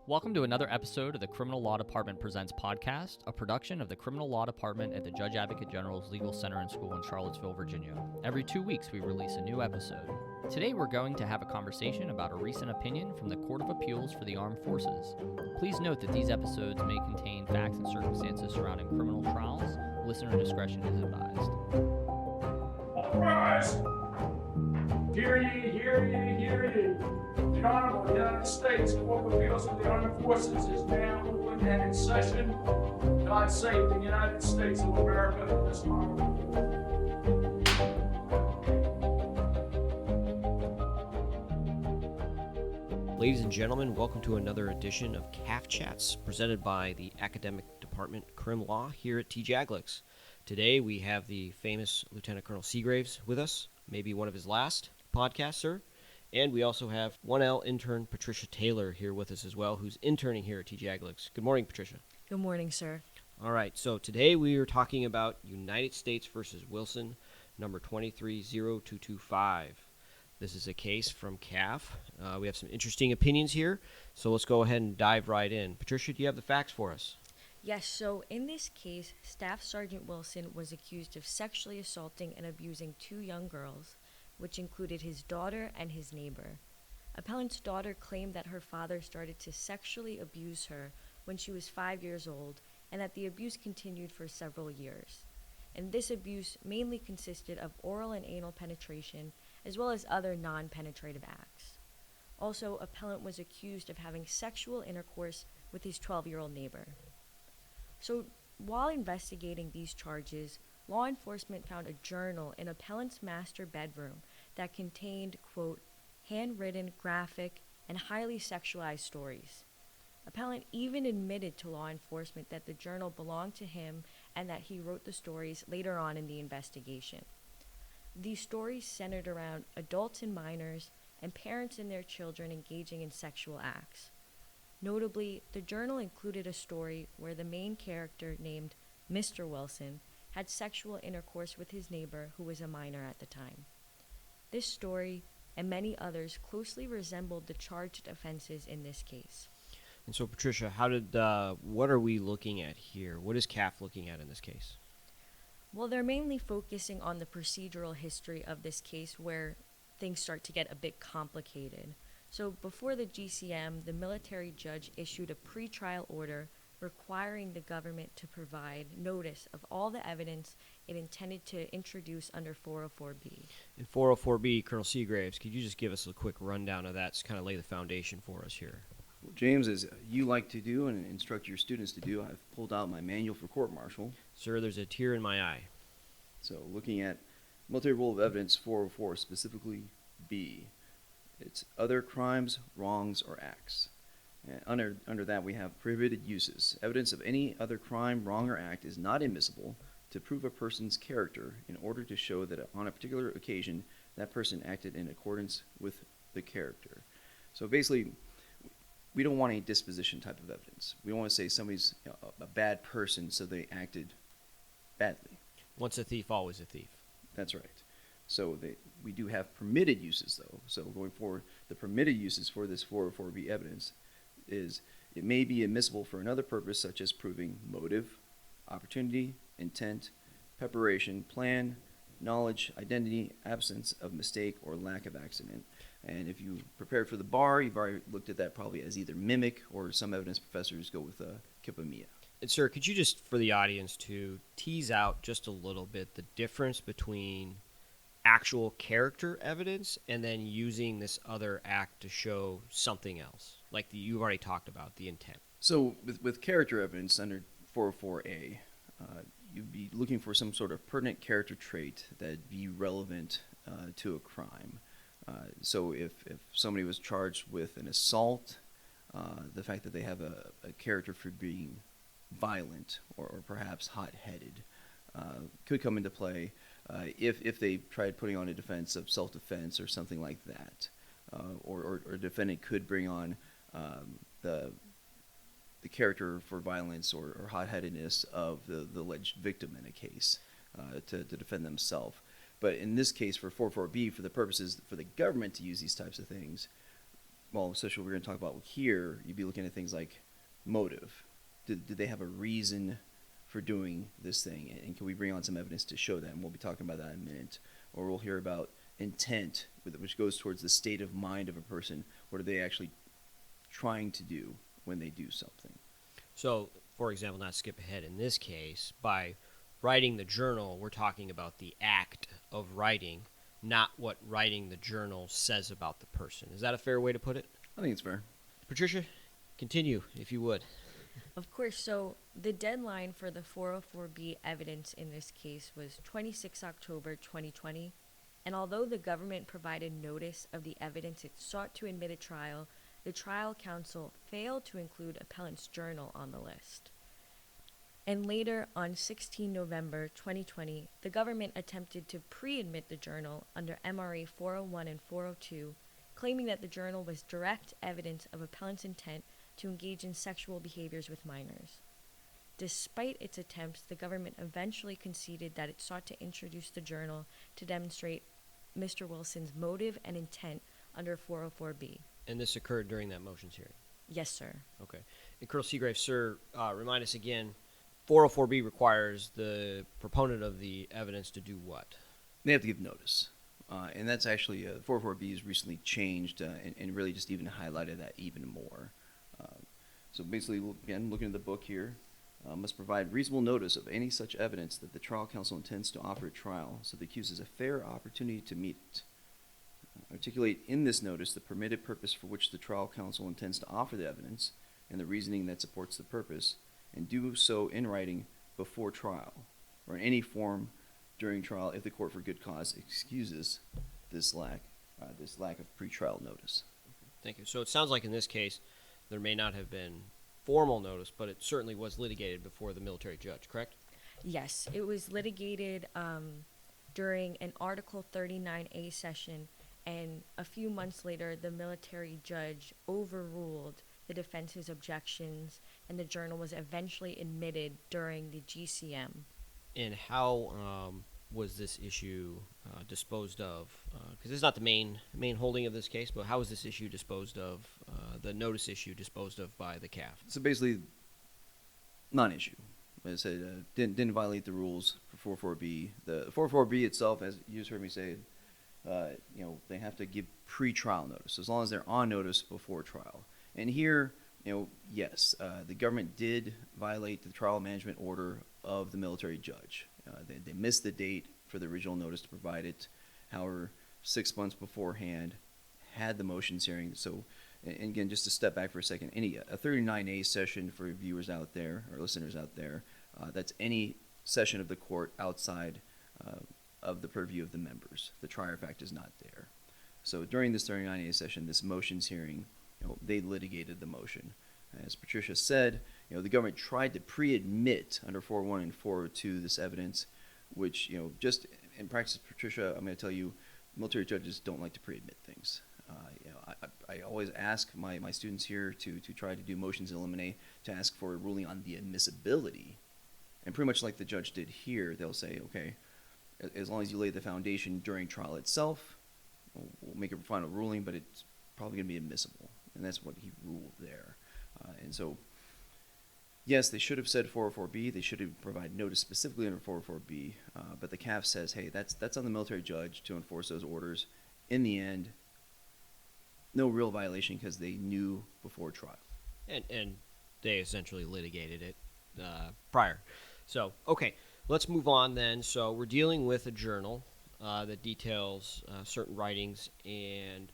Welcome to another episode of the Criminal Law Department Presents podcast, a production of the Criminal Law Department at the Judge Advocate General's Legal Center and School in Charlottesville, Virginia. Every 2 weeks, we release a new episode. Today, we're going to have a conversation about a recent opinion from the Court of Appeals for the Armed Forces. Please note that these episodes may contain facts and circumstances surrounding criminal trials. Listener discretion is advised. All rise! Hear ye, hear ye, hear ye. The Honorable United States Court of Appeals of the Armed Forces is now open and in session. God save the United States of America and this honorable. Ladies and gentlemen, welcome to another edition of CAAF Chats, presented by the Academic Department Crim Law here at TJAGLIX. Today we have the famous Lieutenant Colonel Seagraves with us, maybe one of his last podcasts, sir. And we also have 1L intern Patricia Taylor here with us as well, who's interning here at TJAGLIX. Good morning, Patricia. Good morning, sir. All right, so today we are talking about United States versus Wilson, number 230225. This is a case from CAAF. We have some interesting opinions here, so let's go ahead and dive right in. Patricia, do you have the facts for us? Yes, so in this case, Staff Sergeant Wilson was accused of sexually assaulting and abusing 2 young girls, which included his daughter and his neighbor. Appellant's daughter claimed that her father started to sexually abuse her when she was 5 years old, and that the abuse continued for several years. And this abuse mainly consisted of oral and anal penetration, as well as other non-penetrative acts. Also, appellant was accused of having sexual intercourse with his 12-year-old neighbor. So, while investigating these charges, law enforcement found a journal in appellant's master bedroom that contained, quote, handwritten, graphic, and highly sexualized stories. Appellant even admitted to law enforcement that the journal belonged to him and that he wrote the stories later on in the investigation. These stories centered around adults and minors and parents and their children engaging in sexual acts. Notably, the journal included a story where the main character, named Mr. Wilson, had sexual intercourse with his neighbor who was a minor at the time. This story, and many others, closely resembled the charged offenses in this case. And so, Patricia, what are we looking at here? What is CAAF looking at in this case? Well, they're mainly focusing on the procedural history of this case, where things start to get a bit complicated. So before the GCM, the military judge issued a pretrial order requiring the government to provide notice of all the evidence it intended to introduce under 404B. In 404B, Colonel Seagraves, could you just give us a quick rundown of that to kind of lay the foundation for us here? Well, James, as you like to do and instruct your students to do, I've pulled out my manual for court-martial. Sir, there's a tear in my eye. So looking at Military Rule of Evidence 404, specifically B, it's other crimes, wrongs, or acts. And under that, we have prohibited uses. Evidence of any other crime, wrong, or act is not admissible to prove a person's character in order to show that on a particular occasion, that person acted in accordance with the character. So basically, we don't want a disposition type of evidence. We don't want to say somebody's a bad person, so they acted badly. Once a thief, always a thief. That's right. So we do have permitted uses, though. So going forward, the permitted uses for this 404B evidence is it may be admissible for another purpose, such as proving motive, opportunity, intent, preparation, plan, knowledge, identity, absence of mistake, or lack of accident. And if you prepared for the bar, you've already looked at that probably as either mimic, or some evidence professors go with kipomia. And sir, could you just, for the audience, to tease out just a little bit the difference between actual character evidence and then using this other act to show something else, like you've already talked about, the intent? So with character evidence under 404A, you'd be looking for some sort of pertinent character trait that'd be relevant to a crime. So if somebody was charged with an assault, the fact that they have a character for being violent or perhaps hot-headed could come into play if they tried putting on a defense of self-defense or something like that. Or a defendant could bring on the character for violence or hot-headedness of the alleged victim in a case to defend themselves. But in this case, for 404B, for the purposes for the government to use these types of things, well, especially what we're going to talk about here, you'd be looking at things like motive. Did they have a reason for doing this thing? And can we bring on some evidence to show that? And we'll be talking about that in a minute. Or we'll hear about intent, which goes towards the state of mind of a person. What are they actually trying to do when they do something? So, for example, not to skip ahead, in this case, by writing the journal, we're talking about the act of writing, not what writing the journal says about the person. Is that a fair way to put it? I think it's fair. Patricia, continue, if you would. Of course, so the deadline for the 404B evidence in this case was 26 October 2020, and although the government provided notice of the evidence it sought to admit at trial, the trial counsel failed to include appellant's journal on the list. And later, on 16 November 2020, the government attempted to pre-admit the journal under MRA 401 and 402, claiming that the journal was direct evidence of appellant's intent to engage in sexual behaviors with minors. Despite its attempts, the government eventually conceded that it sought to introduce the journal to demonstrate Mr. Wilson's motive and intent under 404B. And this occurred during that motions hearing? Yes, sir. Okay. And Colonel Seagrave, sir, remind us again, 404B requires the proponent of the evidence to do what? They have to give notice. And that's actually, 404B has recently changed and really just even highlighted that even more. So basically, again, looking at the book here, must provide reasonable notice of any such evidence that the trial counsel intends to offer at trial, so the accused has a fair opportunity to meet it. Articulate in this notice the permitted purpose for which the trial counsel intends to offer the evidence and the reasoning that supports the purpose, and do so in writing before trial, or in any form during trial if the court for good cause excuses this lack of pretrial notice. Thank you. So it sounds like in this case, there may not have been formal notice, but it certainly was litigated before the military judge, correct? Yes, it was litigated during an Article 39A session, and a few months later, the military judge overruled the defense's objections, and the journal was eventually admitted during the GCM. And how was this issue disposed of? Because it's not the main holding of this case, but how was this issue disposed of, the notice issue disposed of by the CAAF? So basically, non-issue. As I said, didn't violate the rules for 404B. The 404B itself, as you just heard me say, they have to give pre-trial notice, as long as they're on notice before trial. And here, yes, the government did violate the trial management order of the military judge. They missed the date for the original notice to provide it. However, 6 months beforehand, had the motions hearing. So, and again, just to step back for a second, a 39A session for viewers out there or listeners out there, that's any session of the court outside of the purview of the members. The trier fact is not there. So during this 39A session, this motions hearing, they litigated the motion. As Patricia said, the government tried to pre-admit under 401 and 402 this evidence, which, just in practice, Patricia, I'm going to tell you, military judges don't like to pre-admit things. I always ask my students here to try to do motions in limine to ask for a ruling on the admissibility. And pretty much like the judge did here, they'll say, okay, as long as you lay the foundation during trial itself, we'll make a final ruling, but it's probably going to be admissible. And that's what he ruled there. And so, yes, they should have said 404B. They should have provided notice specifically under 404B. But the CAAF says, hey, that's on the military judge to enforce those orders. In the end, no real violation because they knew before trial. And they essentially litigated it prior. So, okay, let's move on then. So we're dealing with a journal that details certain writings, and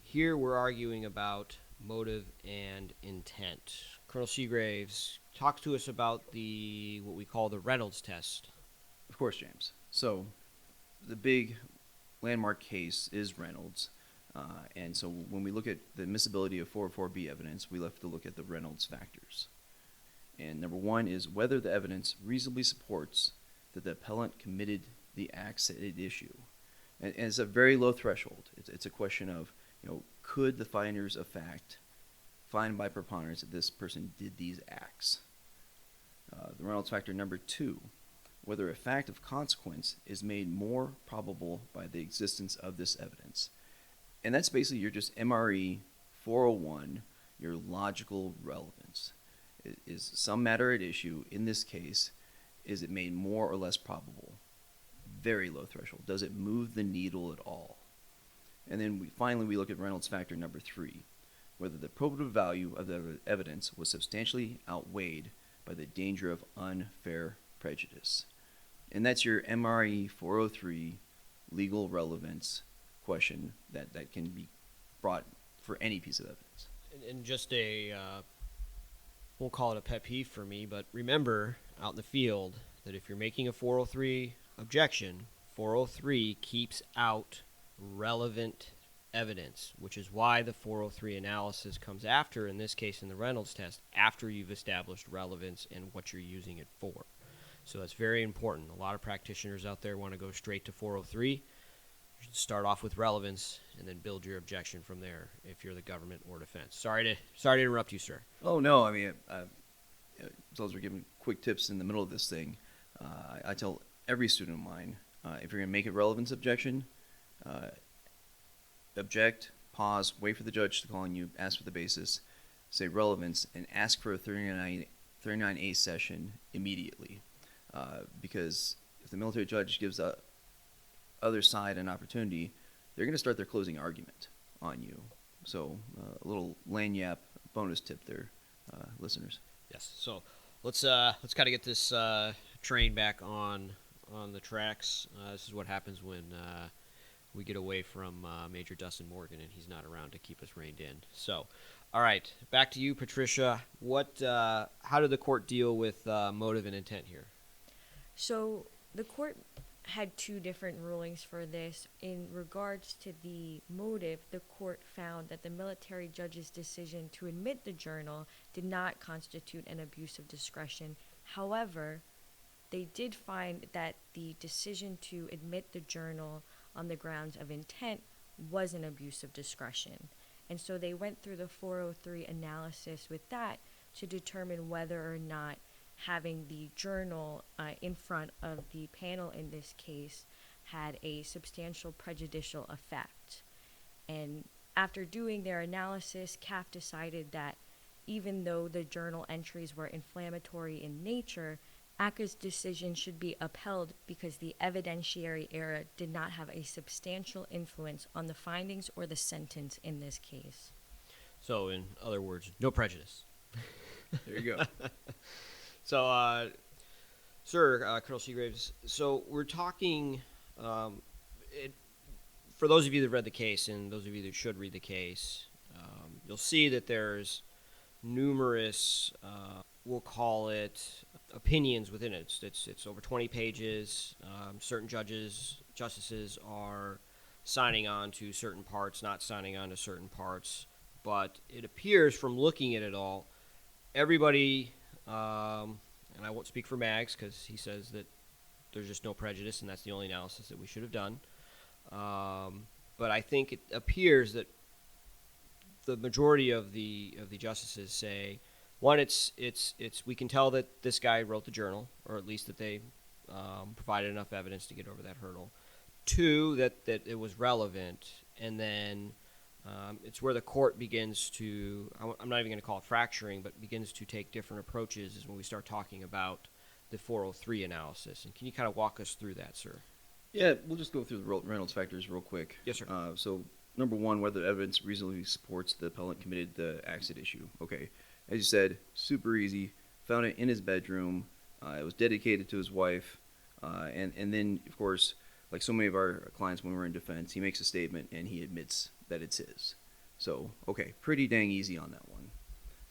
here we're arguing about motive and intent. Colonel Seagraves, talk to us about what we call the Reynolds test. Of course, James. So the big landmark case is Reynolds. And so when we look at the admissibility of 404B evidence, we have to look at the Reynolds factors. And number one is whether the evidence reasonably supports that the appellant committed the acts at issue. And it's a very low threshold. It's a question of, could the finders of fact find by preponderance that this person did these acts? The Reynolds factor number two, whether a fact of consequence is made more probable by the existence of this evidence. And that's basically your just MRE 401, your logical relevance. Is some matter at issue in this case, is it made more or less probable? Very low threshold. Does it move the needle at all? And then finally we look at Reynolds factor number 3, whether the probative value of the evidence was substantially outweighed by the danger of unfair prejudice. And that's your MRE 403 legal relevance question that can be brought for any piece of evidence. And just we'll call it a pet peeve for me, but remember out in the field that if you're making a 403 objection, 403 keeps out relevant evidence, which is why the 403 analysis comes after, in this case in the Reynolds test, after you've established relevance and what you're using it for. So that's very important. A lot of practitioners out there want to go straight to 403. You should start off with relevance and then build your objection from there if you're the government or defense. Sorry to interrupt you, sir. Oh, no, I mean, those are giving quick tips in the middle of this thing. I tell every student of mine, if you're going to make a relevance objection, object, pause, wait for the judge to call on you, ask for the basis, say relevance, and ask for a 39A session immediately. Because if the military judge gives the other side an opportunity, they're going to start their closing argument on you. So a little lanyap bonus tip there, listeners. Yes. So let's kind of get this train back on the tracks. This is what happens when we get away from Major Dustin Morgan and he's not around to keep us reined in. So, all right, back to you, Patricia. How did the court deal with motive and intent here? So the court had two different rulings for this. In regards to the motive, the court found that the military judge's decision to admit the journal did not constitute an abuse of discretion. However, they did find that the decision to admit the journal on the grounds of intent was an abuse of discretion. And so they went through the 403 analysis with that to determine whether or not having the journal in front of the panel in this case had a substantial prejudicial effect. And after doing their analysis, CAAF decided that even though the journal entries were inflammatory in nature, ACCA's decision should be upheld because the evidentiary error did not have a substantial influence on the findings or the sentence in this case. So, in other words, no prejudice. There you go. So, sir, Colonel Seagraves, so we're talking, for those of you that read the case and those of you that should read the case, you'll see that there's numerous, we'll call it, opinions within it. It's over 20 pages. Certain justices are signing on to certain parts, not signing on to certain parts. But it appears from looking at it all, everybody, and I won't speak for Mags because he says that there's just no prejudice and that's the only analysis that we should have done. But I think it appears that the majority of the justices say, one, it's we can tell that this guy wrote the journal, or at least that they provided enough evidence to get over that hurdle. Two, that it was relevant, and then it's where the court begins to, I'm not even going to call it fracturing, but begins to take different approaches is when we start talking about the 403 analysis. And can you kind of walk us through that, sir? Yeah, we'll just go through the Reynolds factors real quick. Yes, sir. So, number one, whether evidence reasonably supports the appellant committed the acts at issue. Okay. As you said, super easy. Found it in his bedroom. It was dedicated to his wife. And then, of course, like so many of our clients when we're in defense, he makes a statement and he admits that it's his. So, okay, pretty dang easy on that one.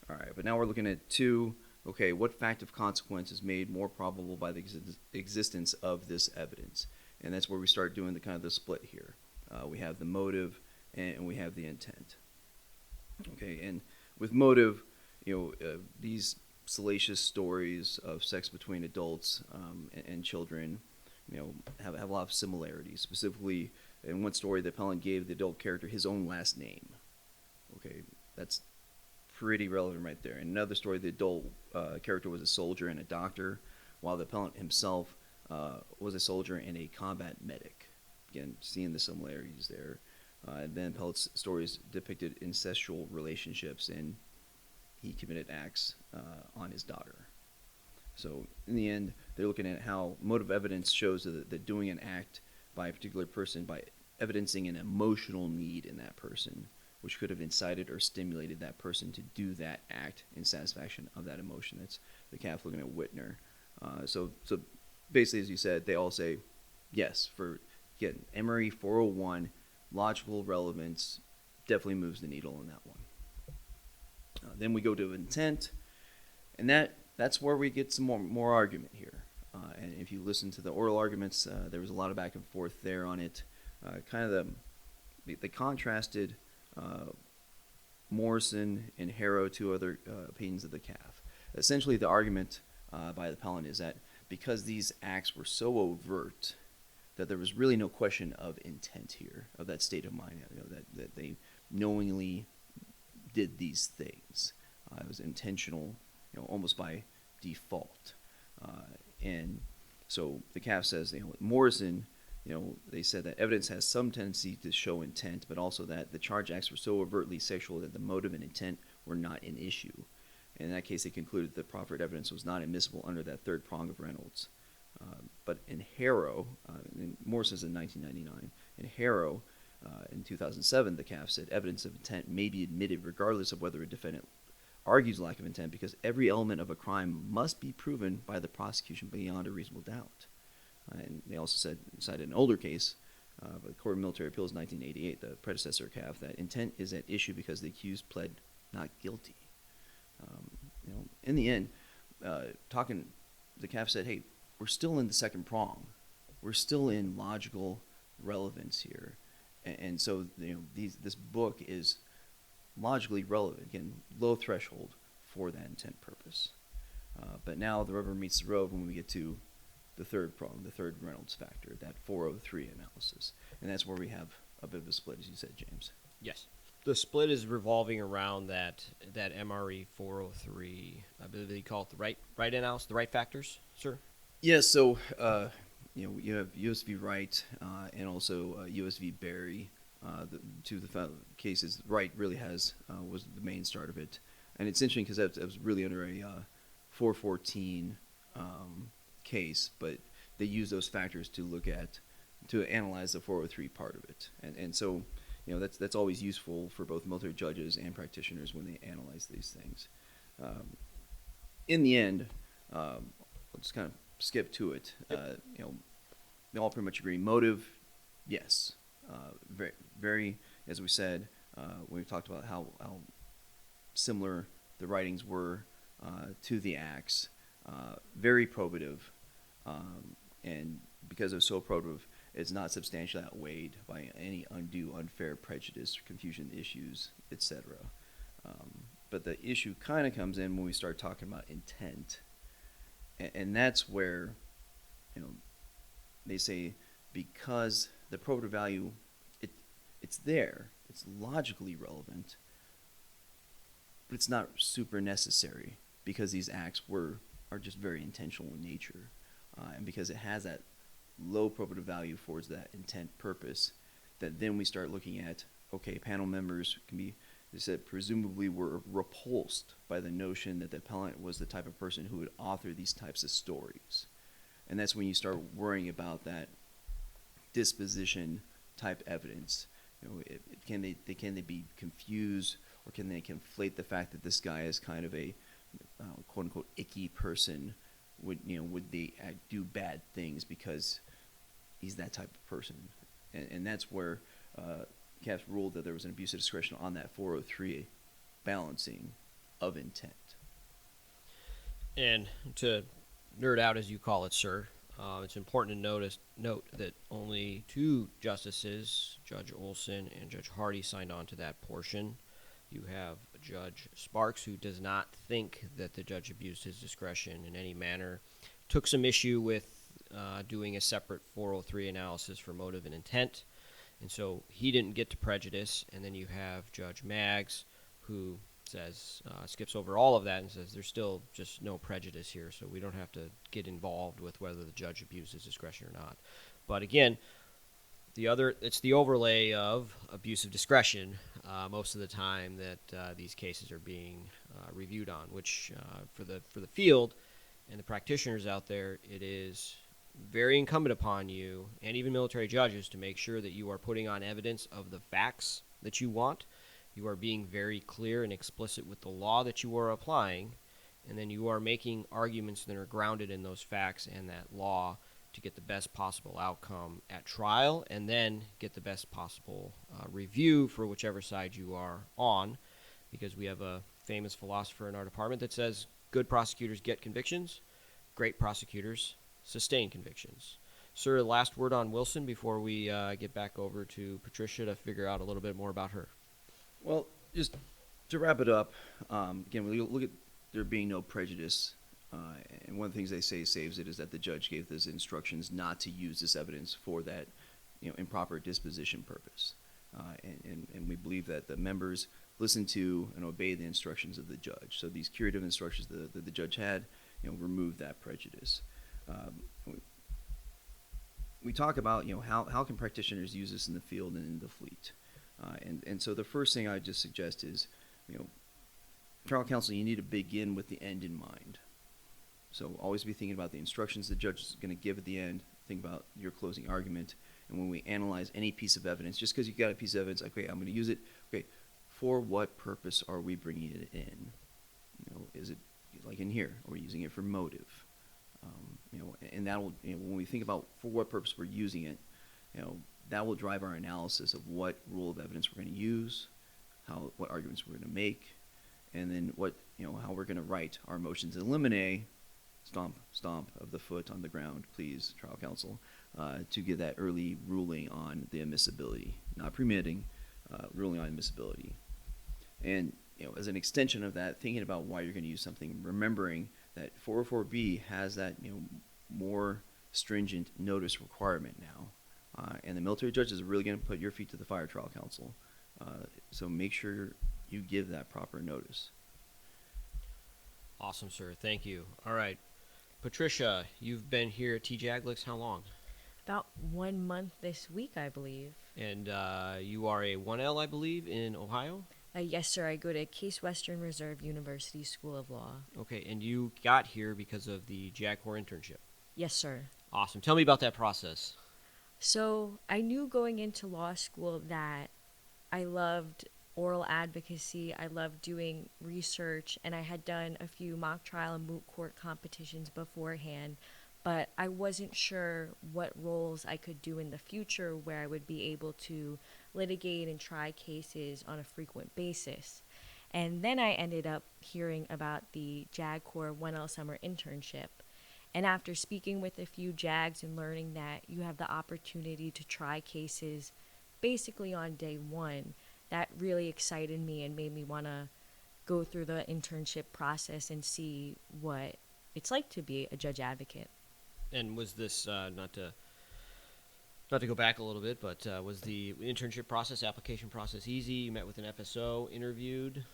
All right, but now we're looking at two. Okay, what fact of consequence is made more probable by the existence of this evidence? And that's where we start doing the kind of the split here. We have the motive and we have the intent. Okay, and with motive, these salacious stories of sex between adults and children, have a lot of similarities. Specifically, in one story, the appellant gave the adult character his own last name. Okay, that's pretty relevant right there. In another story, the adult character was a soldier and a doctor, while the appellant himself was a soldier and a combat medic. Again, seeing the similarities there. Van Pelt's stories depicted incestual relationships, and he committed acts on his daughter. So in the end, they're looking at how motive evidence shows that doing an act by a particular person by evidencing an emotional need in that person, which could have incited or stimulated that person to do that act in satisfaction of that emotion. That's the CAAF looking at Whitner. So basically, as you said, they all say yes for again Emory 401. Logical relevance definitely moves the needle on that one. Then we go to intent, and that's where we get some more argument here. And if you listen to the oral arguments, there was a lot of back and forth there on it. Kind of they contrasted Morrison and Harrow, two other opinions of the CAAF. Essentially, the argument by the appellant is that because these acts were so overt, that there was really no question of intent here, of that state of mind, that they knowingly did these things. It was intentional, almost by default. And so the CAAF says, Morrison, they said that evidence has some tendency to show intent, but also that the charge acts were so overtly sexual that the motive and intent were not an issue. And in that case, they concluded that proffered evidence was not admissible under that third prong of Reynolds. But in Harrow, Morrison's in 1999, in Harrow, in 2007, the CAAF said evidence of intent may be admitted regardless of whether a defendant argues lack of intent, because every element of a crime must be proven by the prosecution beyond a reasonable doubt. And they also cited an older case, the Court of Military Appeals 1988, the predecessor CAAF, that intent is at issue because the accused pled not guilty. In the end, the CAAF said, hey, we're still in the second prong. We're still in logical relevance here. And so this book is logically relevant, again, low threshold for that intent purpose. But now the rubber meets the road when we get to the third prong, the third Reynolds factor, that 403 analysis. And that's where we have a bit of a split, as you said, James. Yes. The split is revolving around that MRE 403. I believe they call it the right analysis, the right factors, sir? Yes, so you have U.S. v. Wright and also U.S. v. Berry. The cases, Wright really was the main start of it. And it's interesting because that was really under a 414 case, but they use those factors to analyze the 403 part of it. And so that's always useful for both military judges and practitioners when they analyze these things. In the end, we'll just kind of skip to it. They all pretty much agree. Motive, yes. Very, very, as we said, when we talked about how similar the writings were to the acts, very probative, and because it was so probative, it's not substantially outweighed by any undue, unfair prejudice, confusion issues, etc. But the issue kind of comes in when we start talking about intent, and that's where they say because the probative value, it's there, it's logically relevant, but it's not super necessary because these acts are just very intentional in nature, and because it has that low probative value for that intent purpose, that then we start looking at, okay, panel members can be, they said, presumably were repulsed by the notion that the appellant was the type of person who would author these types of stories. And that's when you start worrying about that disposition type evidence. Can they be confused, or can they conflate the fact that this guy is kind of a quote unquote icky person? Would they do bad things because he's that type of person? And that's where CAAF ruled that there was an abuse of discretion on that 403 balancing of intent. And to nerd out, as you call it, sir, it's important to note that only two justices, Judge Olson and Judge Hardy, signed on to that portion. You have Judge Sparks, who does not think that the judge abused his discretion in any manner, took some issue with doing a separate 403 analysis for motive and intent, and so he didn't get to prejudice. And then you have Judge Maggs, who says, skips over all of that and says there's still just no prejudice here, so we don't have to get involved with whether the judge abused his discretion or not. But again, It's the overlay of abuse of discretion most of the time that these cases are being reviewed on, which for the field and the practitioners out there, it is very incumbent upon you and even military judges to make sure that you are putting on evidence of the facts that you want. You are being very clear and explicit with the law that you are applying, and then you are making arguments that are grounded in those facts and that law to get the best possible outcome at trial, and then get the best possible review for whichever side you are on, because we have a famous philosopher in our department that says good prosecutors get convictions, great prosecutors sustain convictions. Sir, last word on Wilson before we get back over to Patricia to figure out a little bit more about her. Well, just to wrap it up, again, we look at there being no prejudice. And one of the things they say saves it is that the judge gave those instructions not to use this evidence for that, improper disposition purpose. And we believe that the members listen to and obey the instructions of the judge. So these curative instructions that the judge had, remove that prejudice. We talk about, how can practitioners use this in the field and in the fleet. And so the first thing I just suggest is, trial counsel, you need to begin with the end in mind. So always be thinking about the instructions the judge is going to give at the end. Think about your closing argument. And when we analyze any piece of evidence, just because you got a piece of evidence, okay, I'm going to use it. Okay, for what purpose are we bringing it in? Is it like in here? Are we using it for motive? And that will, when we think about for what purpose we're using it, that will drive our analysis of what rule of evidence we're going to use, what arguments we're going to make, and then how we're going to write our motions in limine. Stomp of the foot on the ground, please, trial counsel, to get that early ruling on the admissibility, not permitting, ruling on admissibility. And as an extension of that, thinking about why you're going to use something, remembering that 404B has that more stringent notice requirement now, and the military judge is really going to put your feet to the fire, trial counsel. So make sure you give that proper notice. Awesome, sir. Thank you. All right. Patricia, you've been here at TJAGLIX how long? About 1 month this week, I believe. And you are a 1L, I believe, in Ohio? Yes, sir. I go to Case Western Reserve University School of Law. Okay, and you got here because of the JAG Corps internship? Yes, sir. Awesome. Tell me about that process. So I knew going into law school that I loved oral advocacy, I loved doing research, and I had done a few mock trial and moot court competitions beforehand, but I wasn't sure what roles I could do in the future where I would be able to litigate and try cases on a frequent basis. And then I ended up hearing about the JAG Corps 1L summer internship. And after speaking with a few JAGs and learning that you have the opportunity to try cases basically on day one, that really excited me and made me want to go through the internship process and see what it's like to be a judge advocate. And was this, not to go back a little bit, but was the internship process, application process easy? You met with an FSO, interviewed?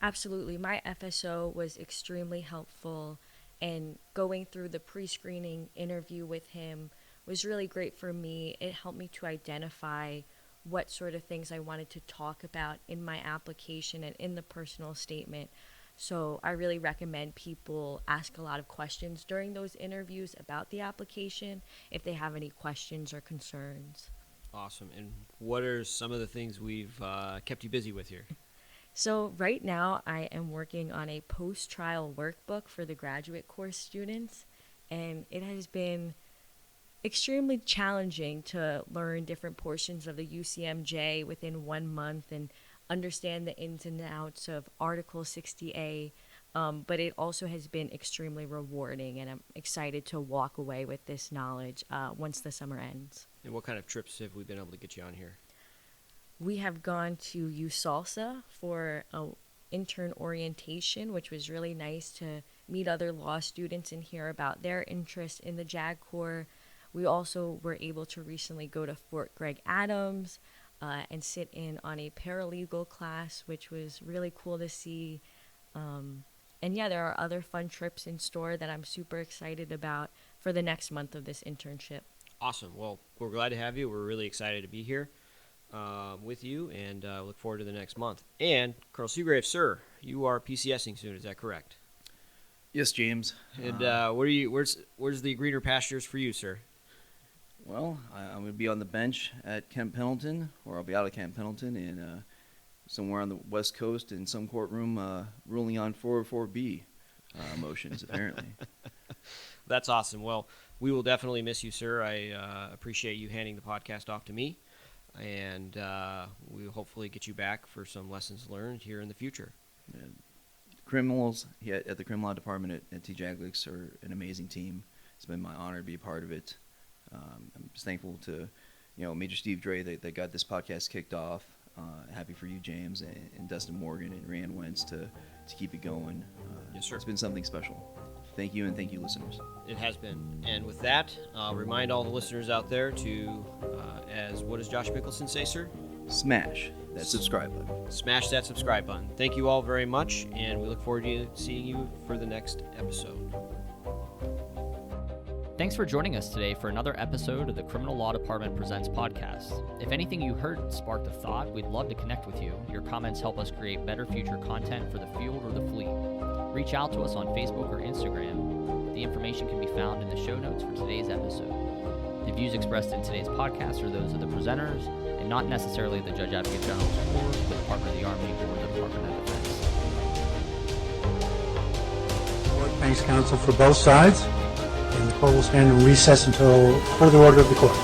Absolutely. My FSO was extremely helpful, and going through the pre-screening interview with him was really great for me. It helped me to identify what sort of things I wanted to talk about in my application and in the personal statement. So I really recommend people ask a lot of questions during those interviews about the application if they have any questions or concerns. Awesome. And what are some of the things we've kept you busy with here? So right now I am working on a post-trial workbook for the graduate course students, and it has been extremely challenging to learn different portions of the UCMJ within 1 month and understand the ins and outs of Article 60A, but it also has been extremely rewarding, and I'm excited to walk away with this knowledge once the summer ends. And what kind of trips have we been able to get you on here? We have gone to USALSA for an intern orientation, which was really nice to meet other law students and hear about their interest in the JAG Corps. We also were able to recently go to Fort Gregg Adams and sit in on a paralegal class, which was really cool to see. And yeah, there are other fun trips in store that I'm super excited about for the next month of this internship. Awesome. Well, we're glad to have you. We're really excited to be here with you, and look forward to the next month. And Colonel Seagrave, sir, you are PCSing soon. Is that correct? Yes, James. And where's the greener pastures for you, sir? Well, I'm going to be on the bench at Camp Pendleton, or I'll be out of Camp Pendleton, and somewhere on the West Coast in some courtroom ruling on 404B motions, apparently. That's awesome. Well, we will definitely miss you, sir. I appreciate you handing the podcast off to me, and we will hopefully get you back for some lessons learned here in the future. Criminals at the Criminal Law Department at TJAGLIX are an amazing team. It's been my honor to be a part of it. I'm just thankful to, Major Steve Dre that got this podcast kicked off. Happy for you, James, and Dustin Morgan and Rand Wentz to keep it going. Yes, sir. It's been something special. Thank you, and thank you, listeners. It has been. And with that, I'll remind all the listeners out there to, what does Josh Mickelson say, sir? Smash that subscribe button. Smash that subscribe button. Thank you all very much, and we look forward to seeing you for the next episode. Thanks for joining us today for another episode of the Criminal Law Department Presents podcast. If anything you heard sparked a thought, we'd love to connect with you. Your comments help us create better future content for the field or the fleet. Reach out to us on Facebook or Instagram. The information can be found in the show notes for today's episode. The views expressed in today's podcast are those of the presenters and not necessarily the Judge Advocate General's Court, the Department of the Army, or the Department of Defense. Court thanks counsel for both sides, and the court will stand in recess until further order of the court.